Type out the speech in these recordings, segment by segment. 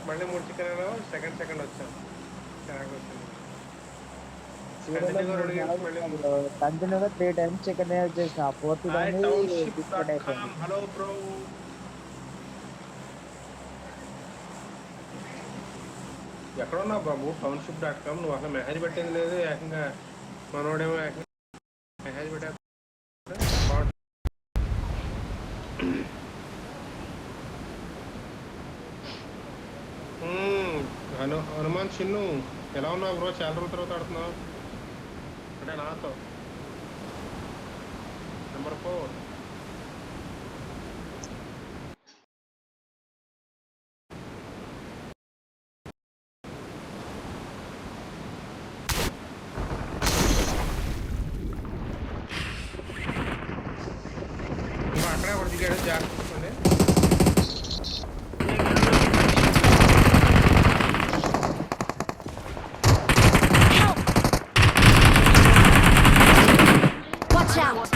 మళ్ళీ 3 chicken second వచ్చాను. కంటిన్యూగా 3 times చికెన్ చేసిన 4th టైం డిస్కనెక్ట్ అయిపోయింది. హలో బ్రో, ఎక్కడ ఉన్నావు బాబు? టౌన్షిప్.com. నువ్వు అసలు మెసేజ్ పెట్టింది లేదు. ఏకంగా మనోడేమో మెసేజ్ పెట్టా. హనుమాన్ చిన్ను ఎలా ఉన్నావు బ్రో? చాలా రోజుల తర్వాత ఆడుతున్నావు అంటే నాతో. నెంబర్ 4. అక్కడే ఒకటి దిగాడు, జాగ్రత్త. Watch out!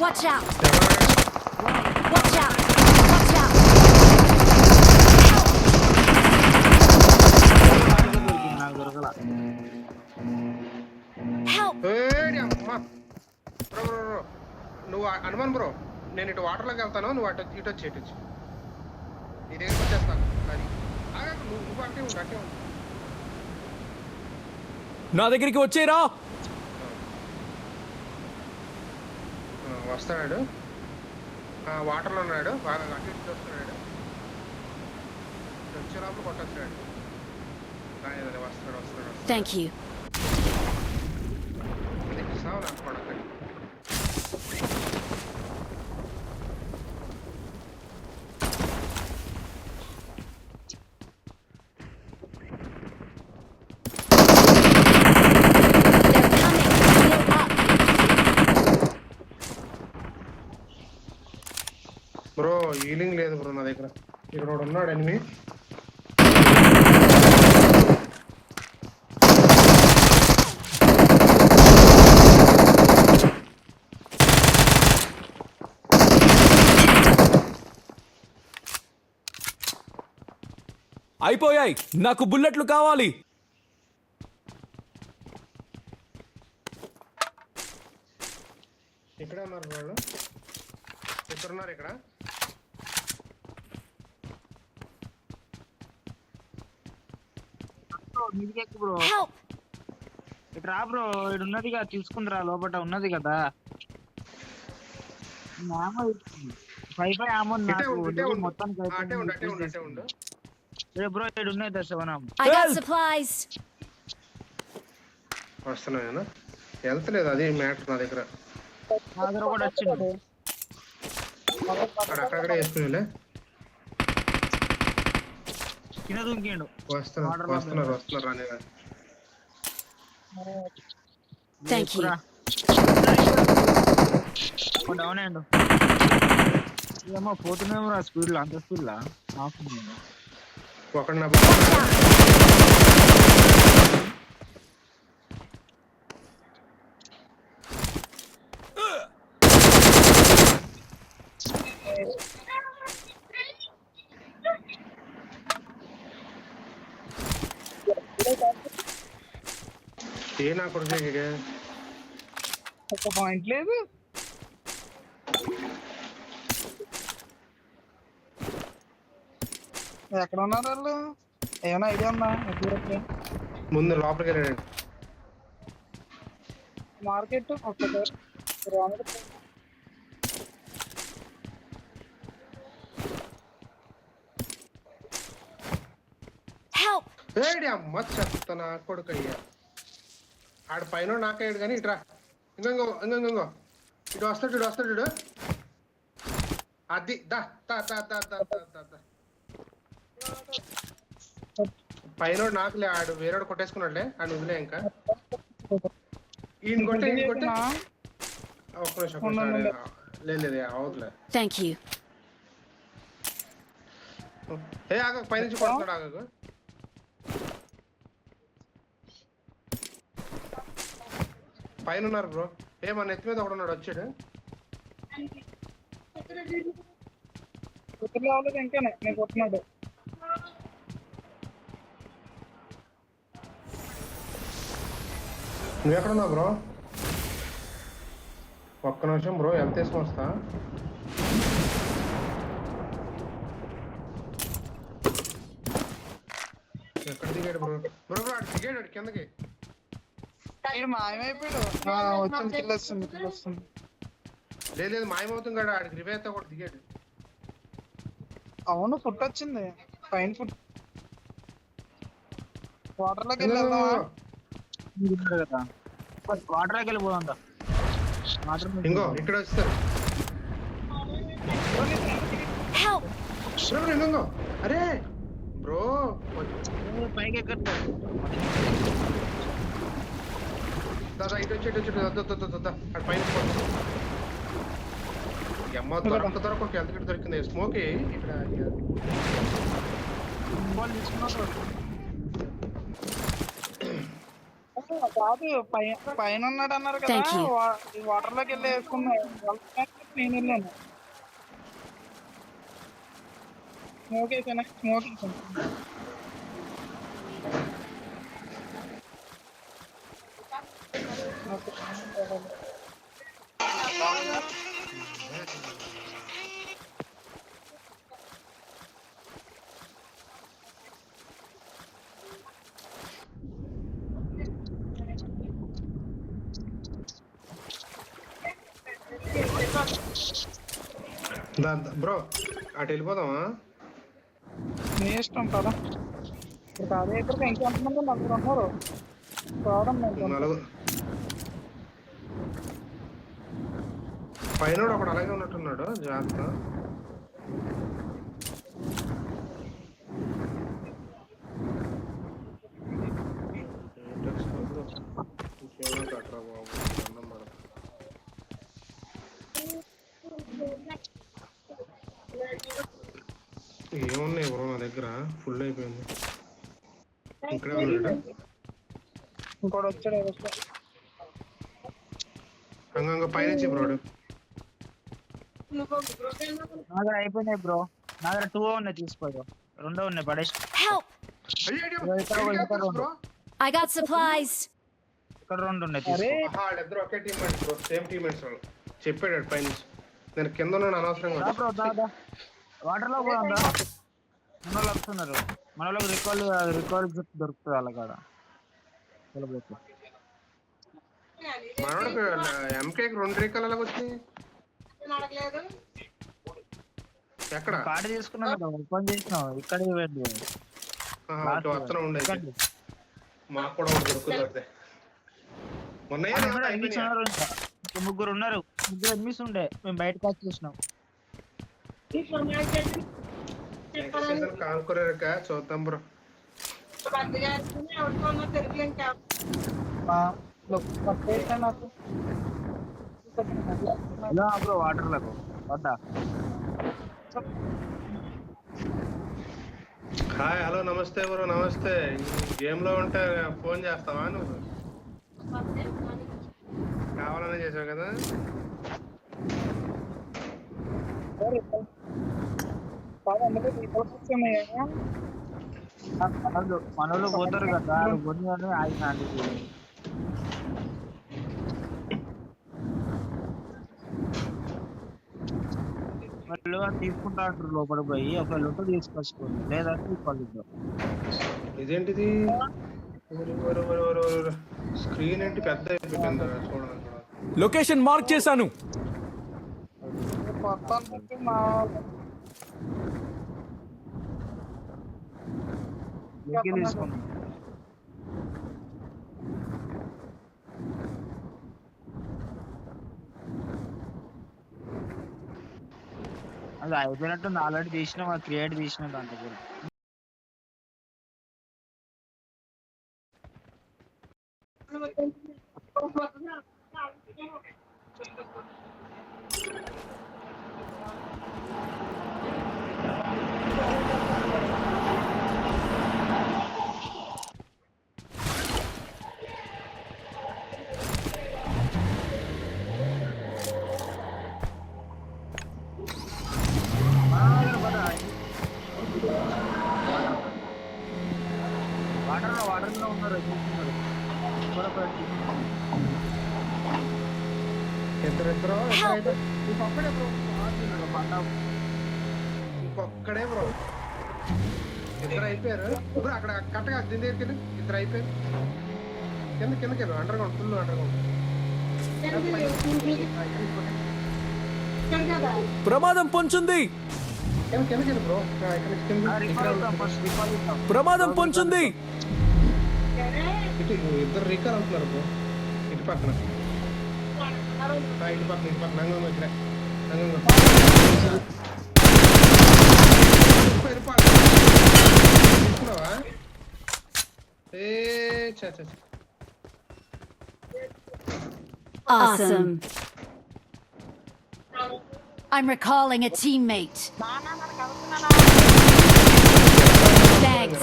Watch out! Watch out! Help! నువ్వు హనుమాన్ బ్రో, నేను ఇటు వాటర్లోకి వెళ్తాను, నువ్వు ఇటు వచ్చి నీ దగ్గరికి వచ్చేస్తాను. అది నువ్వు అంటే ఉండు. నా దగ్గరికి వచ్చేరా. వస్తున్నాడు, వాటర్లో ఉన్నాడు, బాగా అటు ఇటు వస్తున్నాడు. వచ్చే లోపల కొట్టొచ్చాడు. వస్తున్నాడు. Thank you. సావు అనుకోండి. బ్రో హీలింగ్ లేదు బ్రో నా దగ్గర. ఇక్కడ ఒకడు ఉన్నాడు ఎనిమి. అయిపోయాయి, నాకు బుల్లెట్లు కావాలి. ఇక్కడ ఉన్నారు వాళ్ళు, ఇక్కడున్నారు. ఇక్కడ బ్రో ఇటు రా బ్రో, ఇటు ఉన్నదిగా తీసుకుందిరా. లోపల ఉన్నది కదా 5 మొత్తానికి బ్రో. ఇటు ఉన్నది దశవనం. వస్తున్నాను, వెళ్తలేదు. అది మ్యాటర్ నా దగ్గర. నా దగ్గర కూడా వచ్చింది. అక్కడక్కడే వేసుకునే కింద దుంకిండు. వస్తున్నారు రాని. డౌన్ అయ్యండు. ఏమో పోతున్నామో రా స్పీడ్ లో, అంత స్పీడ్ లా. ఒకటి నా కొడుకు ఒక పాయింట్ లేదు. ఎక్కడ ఉన్నారు వాళ్ళు? ఏమైనా ఐడియా ఉందా? ముందు లోపలికి వెళ్ళాడు. మార్కెట్ అమ్మ చెప్తానా కొడుకు అయ్యా. ఆడ పైన నాకయ్యాడు కానీ ఇట్రా. ఇంకో ఇటు వస్తాడు. అది పైన నాకులే. ఆడు వేరేడు కొట్టేసుకున్నాడులే. ఆడు వదిలే. ఇంకా ఈయన కొట్టే ఒక్క నిమిషం. లేదు అవదులే. ఆగ పైనుంచి కొడుతున్నాడు. ఆగకు. పైన ఉన్నారు బ్రో. మన ఎత్తి మీద ఒకడున్నాడు వచ్చాడు. రాత్రి రావలేదు ఇంకానే నేను కొట్టినాడు. నువ్వు ఎక్కడున్నావు బ్రో? ఒక్క నిమిషం బ్రో, ఎంత వేసుకొని వస్తా. ఎక్కడ దిగాడు బ్రో? బ్రో బ్రో అటు దిగాడు, అటు కిందకి. ఈడు మాయమైపోయాడు. వచ్చింది, కిల్ వస్తుంది, కిల్ వస్తుంది. లేదు లేదు, మాయమవుతుంది కదా, ఆడికి రివేతో కూడా దిగాడు. అవును, ఫుట్ వచ్చింది, పైన ఫుట్. వాటర్ లోకి వెళ్ళి వెళ్దామా? కదా వాటర్లోకి వెళ్ళిపోదాం. ఇంకో ఇక్కడ వస్తారు. Help! బ్రో ఇంకో, అరే బ్రో పైకి ఎక్కట్లేదు. దాదా ఇటు వచ్చి అటు పైన అమ్మ దొరకొక ఎంత దొరికింది స్మోకి ఇక్కడ. కాదు, పైన ఉన్నాడు అన్నారు కదా, Thank you. వాటర్ లోకి వెళ్ళి వేసుకున్నాడు. నేను వెళ్ళాను. స్మోక్ వేసాను, స్మోక్ వేసాను. బ్రో అటు వెళ్ళిపోదామా? నీ ఇష్టం కదా. ఇప్పుడు కాదు, ఇక్కడ ఇంకెంతమంది నలుగురు ఉన్నారు. రావడం నలుగురు పైన ఒకడు అలాగే ఉన్నట్టున్నాడు, జాగ్రత్త. ఏమున్నాయి బ్రో నా దగ్గర? ఫుల్ అయిపోయింది. ఇక్కడే ఉన్నాడు ఇంకోటి వచ్చాడు. అంగంగా పైనుంచి బ్రోడు. నా దగ్గర అయిపోయినాయి బ్రో, నా దగ్గర 2 ఉన్నాయి, తీసుకో. 2 ఉన్నాయి, పడేసి. Help! Bro I got supplies. ఇక్కడ 2 ఉన్నాయి, తీసుకో. వాళ్ళిద్దరు ఒకే టీమ్మేట్స్ బ్రో, సేమ్ టీమ్మేట్స్ వాళ్ళు. చెప్పాడు పైనుంచి. నేను కింద ఉన్నాను అనవసరంగా. బ్రో వాటర్ లో పోదాం. మనలో వస్తున్నారు, మనలోకి రికార్డ్ దొరుకుతుంది వాళ్ళ కాడ. మనోడికి ఎంకేకి 2 రీకాలు ఎలాగ వచ్చినాయి? ఎక్కడ కార్డు తీసుకున్నాం కదా, ఓపెన్ చేసినాం. ఇక్కడ వస్తూనే ఉండేది. మాకు కూడా ఒకటి దొరుకుతుంది. ముగ్గురు ఉన్నారు, ముగ్గురు ఎనిమిస్ ఉండే, మేము బయటకు వచ్చి చూసినాం. కానుకోరేక చూద్దాం బ్రో. ఎలా బ్రో వాటర్ లకు వద్దా? హాయ్, హలో, నమస్తే బ్రో, నమస్తే. గేమ్ లో ఉంటే ఫోన్ చేస్తావా నువ్వు? కావాలనే చేసావు కదా. మనోళ్ళు పోతారు కదా, కొని అని ఆయన వాళ్ళు తీసుకుంటా అంటారు. లోపల పోయి ఒకవేళ ఉంటే తీసుకొచ్చుకోండి, లేదంటే తీసుకోవాలి. ఇదేంటిది? స్క్రీన్ ఏంటి పెద్ద అయిపోయింది చూడండి. లొకేషన్ మార్క్ చేశాను. మొత్తానికి మా తీసుకోండి. అది అయిపోయినట్టు ఆల్రెడీ తీసినాం, క్రియేట్ తీసినాం దాంట్లో కూడా. వాటర్లో ఉన్నారు చూస్తున్నారు కూడా ప్రయత్నిస్తున్నారు. ఇద్దరు ఇంకొక్కడే బ్రో బండ ఇంకొక్కడే బ్రో ఇద్దరు అయిపోయారు బ్రో అక్కడ కరెక్ట్గా దీని దగ్గరికి వెళ్ళి ఇద్దరు అయిపోయారు కిందకి వెళ్ళు under ground full under ground ప్రమాదం పొంచుంది. కిందకి వెళ్ళు బ్రో ప్రమాదం పొంచుంది. ఇద్దరు రీకాల్ అవుతున్నారు బ్రో ఇటు పక్కన ఇటు పక్కన నంగం ఇక్కడ తీసుకున్నావా ఏ చా Awesome. I'm recalling a teammate. Thanks.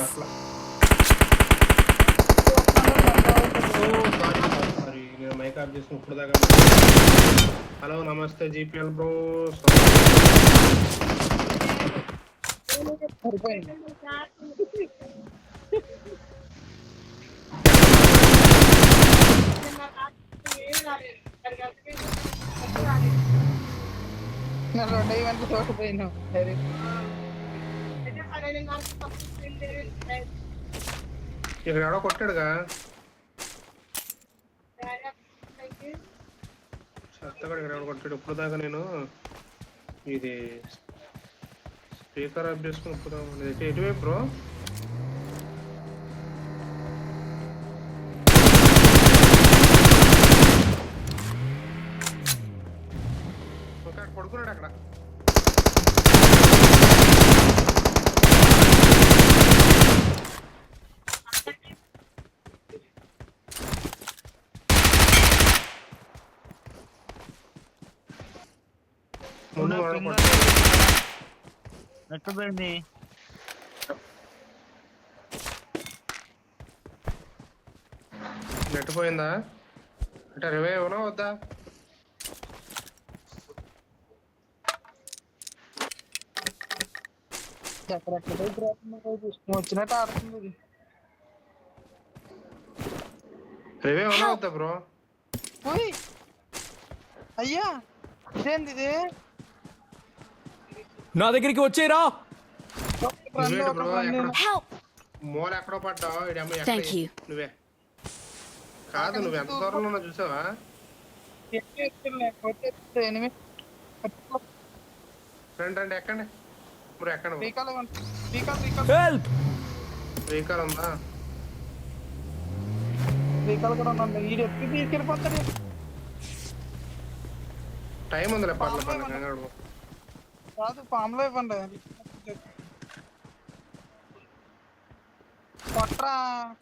Sorry నేను మైక్ ఆఫ్ చేసుకుని ఇప్పుడు దాకా హలో నమస్తే జీపీఎల్ బ్రో సరిపోయింది. నా 2 ఈవెంట్లు తోటిపోయినా ఇక్కడ ఎవడో కొట్టాడుగా చెత్తగా ఇక్కడ ఎవడో కొట్టాడు ఇప్పుడు దాకా నేను ఇది స్పీకర్ ఆఫ్ చేసుకుని ఇప్పుడు దాకా ఎటువైపు బ్రో పడుకున్నాడు అక్కడ నెట్టుపోయింది. నెట్ పోయిందా అంటే రివే ఏమన్నా వద్దా వచ్చినట్టు ఆడుతుంది ఇది. రివే ఏమన్నా వద్దా బ్రో ఓయ్ అయ్యా ఇదేంది ఇది నా దగ్గరికి వచ్చేరా. రండి ఒక బ్రో రండి. Help! మూల ఎక్కడో పడ్డావు Thank you. నువ్వే కాదు నువ్వు ఎంత దూరంలో ఉన్నా చూసావా ఎక్కి లేకపోతే ఎనిమిది రండి ఎక్కండి బ్రో ఎక్కండి రీకాల్ రీకాల్ హెల్ప్. వెహికల్ ఉందా రీకాల్ కూడా ఉందండి. వీడు ఎక్కి తీసుకెళ్ళిపోతాడు. టైం ఉందిలే పర్లేదు కాదు ఫామ్ లో ఇవ్వండి.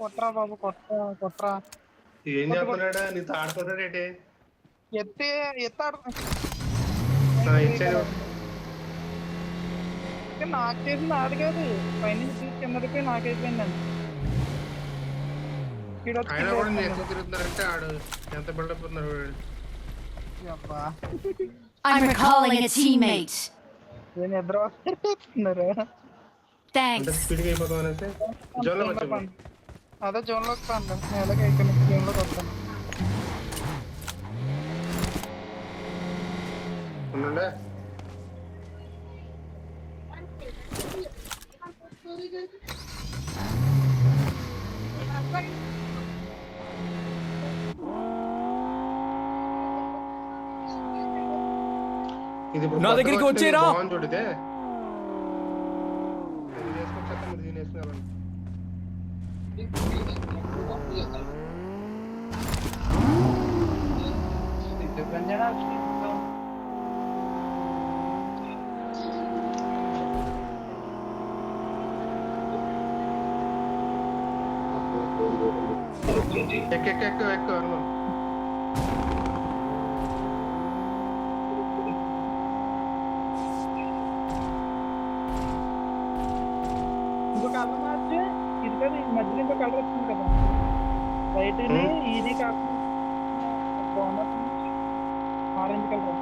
కొట్రా బాబు కొట్రా ఏం చేస్తున్నాడా నీతో ఆడుతున్నాడు ఏంటి ఎత్తాడు ఇచ్చాడు నాకు చేసింది ఆడు కాదు పైనుంచి తీసి కిందకి నాకైపోయిందండి. ఆయన కూడా నేను ఎక్కువ తిరుగుతున్నారంటే ఆడు ఎంత బిల్డప్ ఉన్నారు I'm recalling a teammate. నేను ఎదురు వస్తున్నారు. అంటే Thanks. స్పీడ్గా అయిపోతాం అనేసి జోన్లో వచ్చాము అదే జోన్ లోకి పండు నేను ఎలాగ ఇక్కడ నుంచి జోన్ లోకి వస్తాను. ఉండే ఇది ఇప్పుడు నా దగ్గరికి వచ్చేరా. బాగుంది చూడితే ఇది వేసుకొచ్చాక మీరు దీన్ని వేసుకున్నారండి ఎక్కువ ఇంకో కలర్ మార్చి ఇది కదా ఈ మధ్యలో ఇంకో కలర్ వచ్చింది కదా వైట్ ఇది కాకుండా ఆరెంజ్ కలర్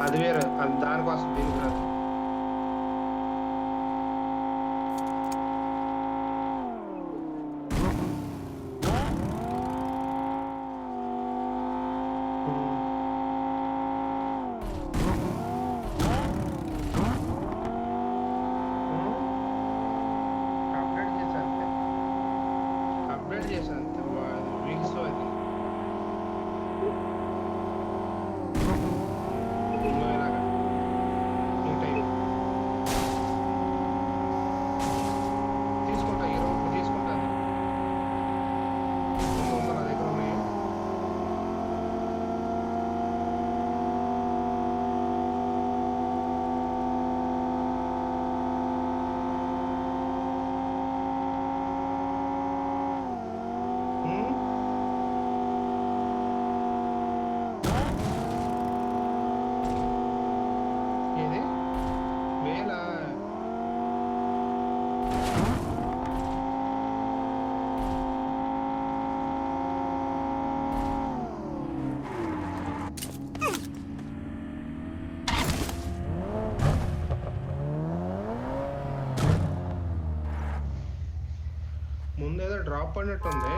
అది వేరే అది దానికోసం దీనికి రాదు ముందు ఏదో డ్రాప్ పడినట్టుంది.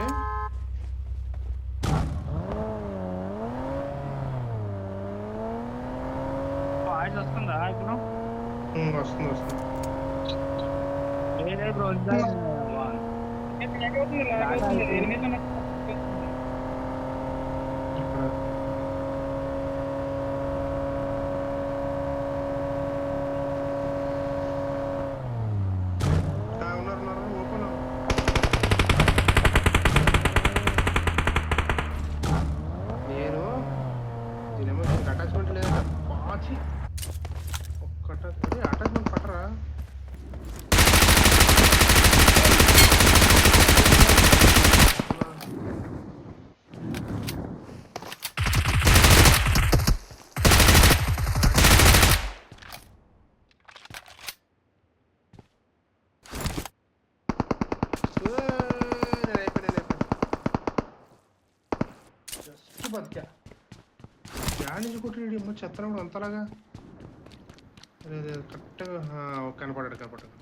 వాయిస్ వస్తుందా ఇప్పుడు? వస్తుంది వస్తుంది. వేరే బ్రో ఇంకా లాగ్ అవుతుంది. ఎనిమిది ఇక్కడ ఉన్నారు ఉన్నారు ఓపెన్. నేను దీనేమో దీనికి అటాచ్మెంట్ లేదంట. పాచి ఒక్కట అటాచ్మెంట్ పట్టరా. జస్ట్ బతికా. యాడ్ నుంచి కొట్టి ఏమో చెత్తనప్పుడు అంతలాగా కరెక్ట్గా కనపడాడు కనపడ్డాడు.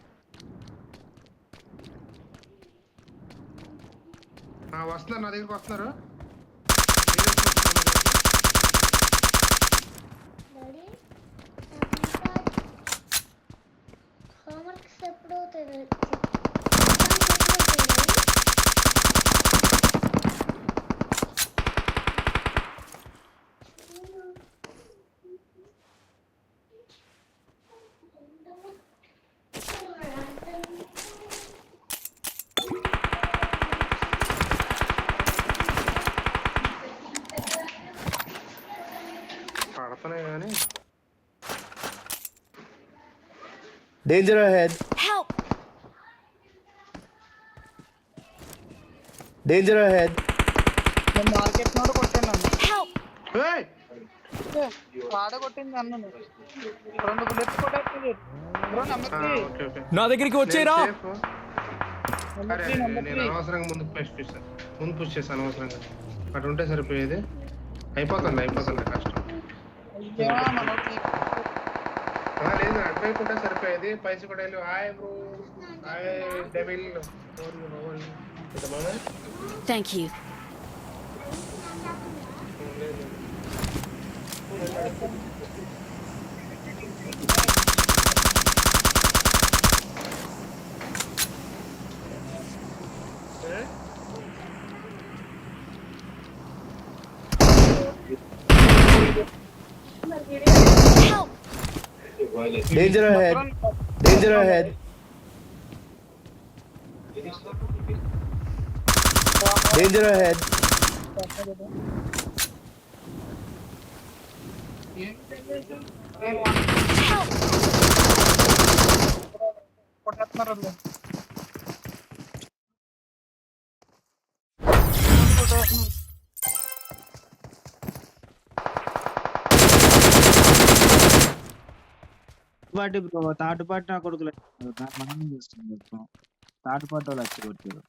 వస్తున్నారు నా దగ్గరికి వస్తున్నారు. హోంవర్క్స్ ఎప్పుడు అవుతుంది? పడతానే కానీ Danger ahead. Help! Danger ahead. నేను మార్కెట్ నోడు కొట్టాను నన్ను. Help! వాడ కొట్టింది నన్ను. 2 బుల్లెట్స్ కొట్టేస్తుంది బ్రో. Number okay okay. నా దగ్గరికి వచ్చేరా. అరే నేను అనవసరంగా ముందు పుష్ చేశాను అనవసరంగా. అటు ఉంటే సరిపోయేది. అయిపోతుంది కష్టం. లేదు అటువైపు ఉంటే సరిపోయేది. పైసి కూడా వెళ్ళి hi bro hi devil. Thank you. Help! Danger ahead. Danger ahead. Danger ahead. Help! కొట్టేస్తున్నారు. పాటి బ్రో థర్డ్ పార్టీ నా కొడుకులు మనం చేస్తుంది థర్డ్ పార్టీ వాళ్ళు వచ్చి కొట్టారు.